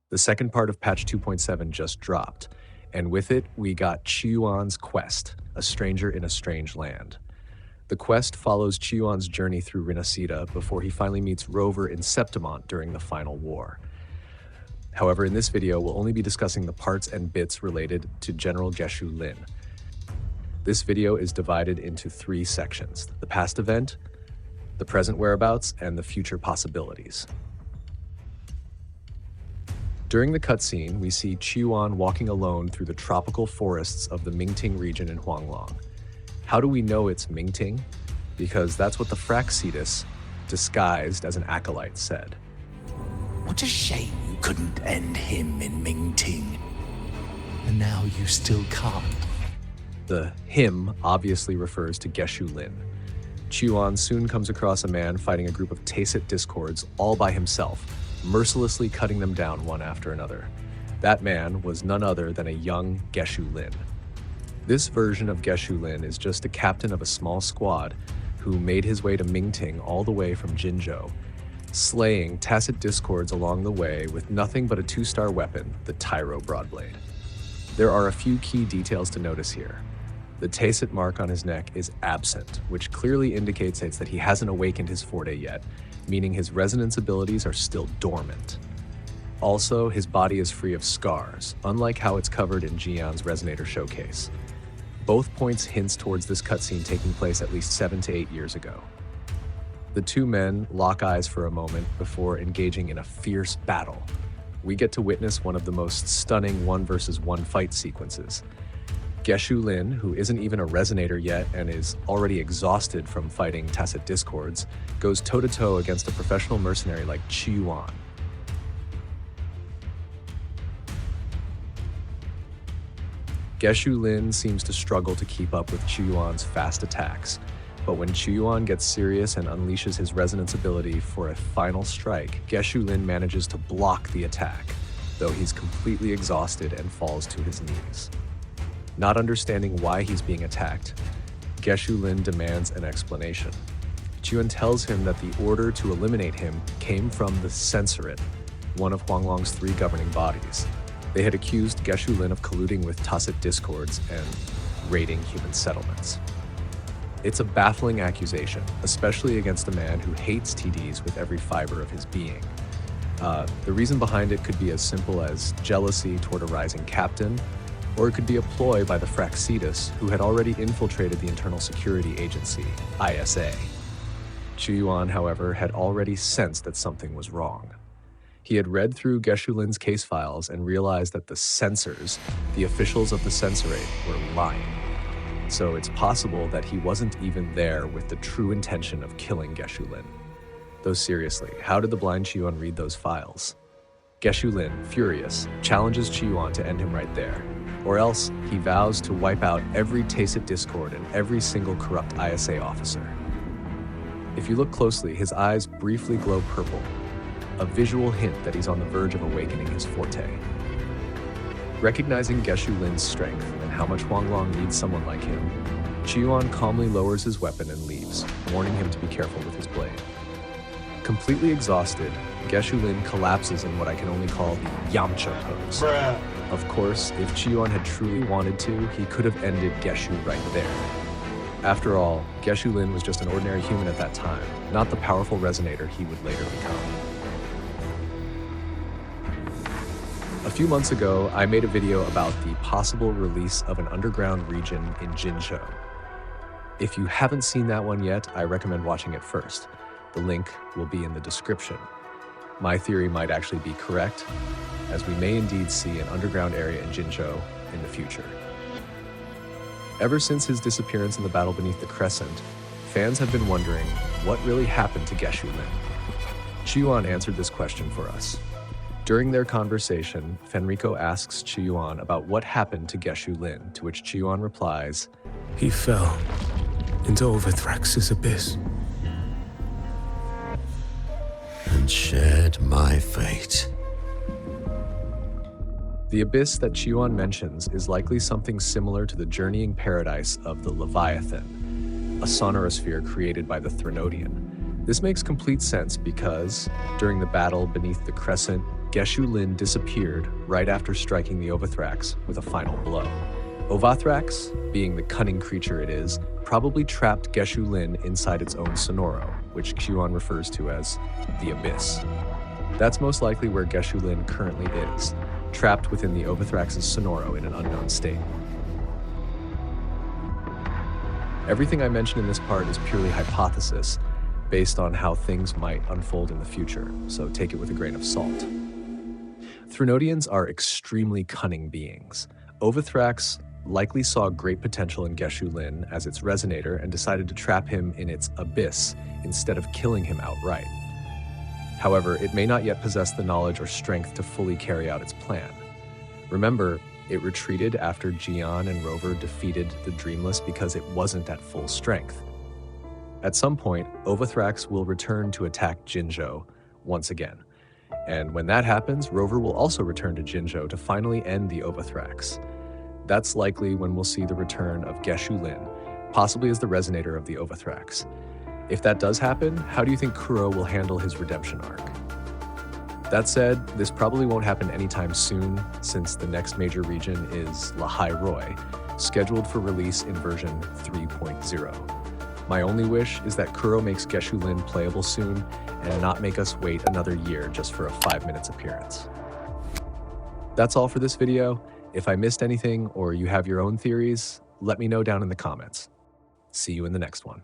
The second part of patch 2.7 just dropped, and with it, we got Qiuyuan's quest, a stranger in a strange land. The quest follows Qiuyuan's journey through Rinasida before he finally meets Rover in Septimont during the final war. However, in this video, we'll only be discussing the parts and bits related to General Geshu Lin. This video is divided into 3 sections: the past event, the present whereabouts, and the future possibilities. During the cutscene, we see Qiuyuan walking alone through the tropical forests of the Mingting region in Huanglong. How do we know it's Mingting? Because that's what the Fraxitus, disguised as an acolyte, said. What a shame you couldn't end him in Mingting. And now you still can't. The him obviously refers to Geshu Lin. Qiuyuan soon comes across a man fighting a group of Tacit discords all by himself, mercilessly cutting them down one after another. That man was none other than a young Geshu Lin. This version of Geshu Lin is just a captain of a small squad who made his way to Mingting all the way from Jinzhou, slaying Tacit discords along the way with nothing but a 2-star weapon, the Tyro Broadblade. There are a few key details to notice here. The Tacit mark on his neck is absent, which clearly indicates that he hasn't awakened his forte yet, meaning his resonance abilities are still dormant. Also, his body is free of scars, unlike how it's covered in Qiuyuan's Resonator showcase. Both points hints towards this cutscene taking place at least 7 to 8 years ago. The two men lock eyes for a moment before engaging in a fierce battle. We get to witness one of the most stunning 1 versus 1 fight sequences. Geshu Lin, who isn't even a Resonator yet and is already exhausted from fighting Tacit discords, goes toe-to-toe against a professional mercenary like Qiuyuan. Geshu Lin seems to struggle to keep up with Qiuyuan's fast attacks, but when Qiuyuan gets serious and unleashes his resonance ability for a final strike, Geshu Lin manages to block the attack, though he's completely exhausted and falls to his knees. Not understanding why he's being attacked, Geshu Lin demands an explanation. Qiuyuan tells him that the order to eliminate him came from the Censorate, one of Huanglong's 3 governing bodies. They had accused Geshu Lin of colluding with Tacit discords and raiding human settlements. It's a baffling accusation, especially against a man who hates TDs with every fiber of his being. The reason behind it could be as simple as jealousy toward a rising captain, or it could be a ploy by the Fraxitus, who had already infiltrated the Internal Security Agency, ISA. Qiuyuan, however, had already sensed that something was wrong. He had read through Geshu Lin's case files and realized that the censors, the officials of the Censorate, were lying. So it's possible that he wasn't even there with the true intention of killing Geshu Lin. Though seriously, how did the blind Qiuyuan read those files? Geshu Lin, furious, challenges Qiuyuan to end him right there, or else he vows to wipe out every Tacit discord and every single corrupt ISA officer. If you look closely, his eyes briefly glow purple, a visual hint that he's on the verge of awakening his forte. Recognizing Geshu Lin's strength and how much Huanglong needs someone like him, Qiuyuan calmly lowers his weapon and leaves, warning him to be careful with his blade. Completely exhausted, Geshu Lin collapses in what I can only call the Yamcha pose. Of course, if Qiuyuan had truly wanted to, he could have ended Geshu right there. After all, Geshu Lin was just an ordinary human at that time, not the powerful Resonator he would later become. A few months ago, I made a video about the possible release of an underground region in Jinzhou. If you haven't seen that one yet, I recommend watching it first. The link will be in the description. My theory might actually be correct, as we may indeed see an underground area in Jinzhou in the future. Ever since his disappearance in the battle beneath the Crescent, fans have been wondering what really happened to Geshu Lin. Qiuyuan answered this question for us. During their conversation, Fenrico asks Qiuyuan about what happened to Geshu Lin, to which Qiuyuan replies, "He fell into OVATHRAX's abyss and shared my fate." The abyss that Qiuyuan mentions is likely something similar to the journeying paradise of the Leviathan, a sonorosphere created by the Threnodian. This makes complete sense because, during the battle beneath the Crescent, Geshu Lin disappeared right after striking the OVATHRAX with a final blow. OVATHRAX, being the cunning creature it is, probably trapped Geshu Lin inside its own sonoro, which Qiuyuan refers to as the Abyss. That's most likely where Geshu Lin currently is, trapped within the OVATHRAX's sonoro in an unknown state. Everything I mentioned in this part is purely hypothesis, based on how things might unfold in the future, so take it with a grain of salt. Threnodians are extremely cunning beings. OVATHRAX likely saw great potential in Geshu Lin as its resonator and decided to trap him in its abyss instead of killing him outright. However, it may not yet possess the knowledge or strength to fully carry out its plan. Remember, it retreated after Qiuyuan and Rover defeated the Dreamless because it wasn't at full strength. At some point, OVATHRAX will return to attack Jinzhou once again. And when that happens, Rover will also return to Jinzhou to finally end the OVATHRAX. That's likely when we'll see the return of Geshu Lin, possibly as the resonator of the OVATHRAX. If that does happen, how do you think Kuro will handle his redemption arc? That said, this probably won't happen anytime soon, since the next major region is Lahai Roi, scheduled for release in version 3.0. My only wish is that Kuro makes Geshu Lin playable soon and not make us wait another year just for a 5 minutes appearance. That's all for this video. If I missed anything or you have your own theories, let me know down in the comments. See you in the next one.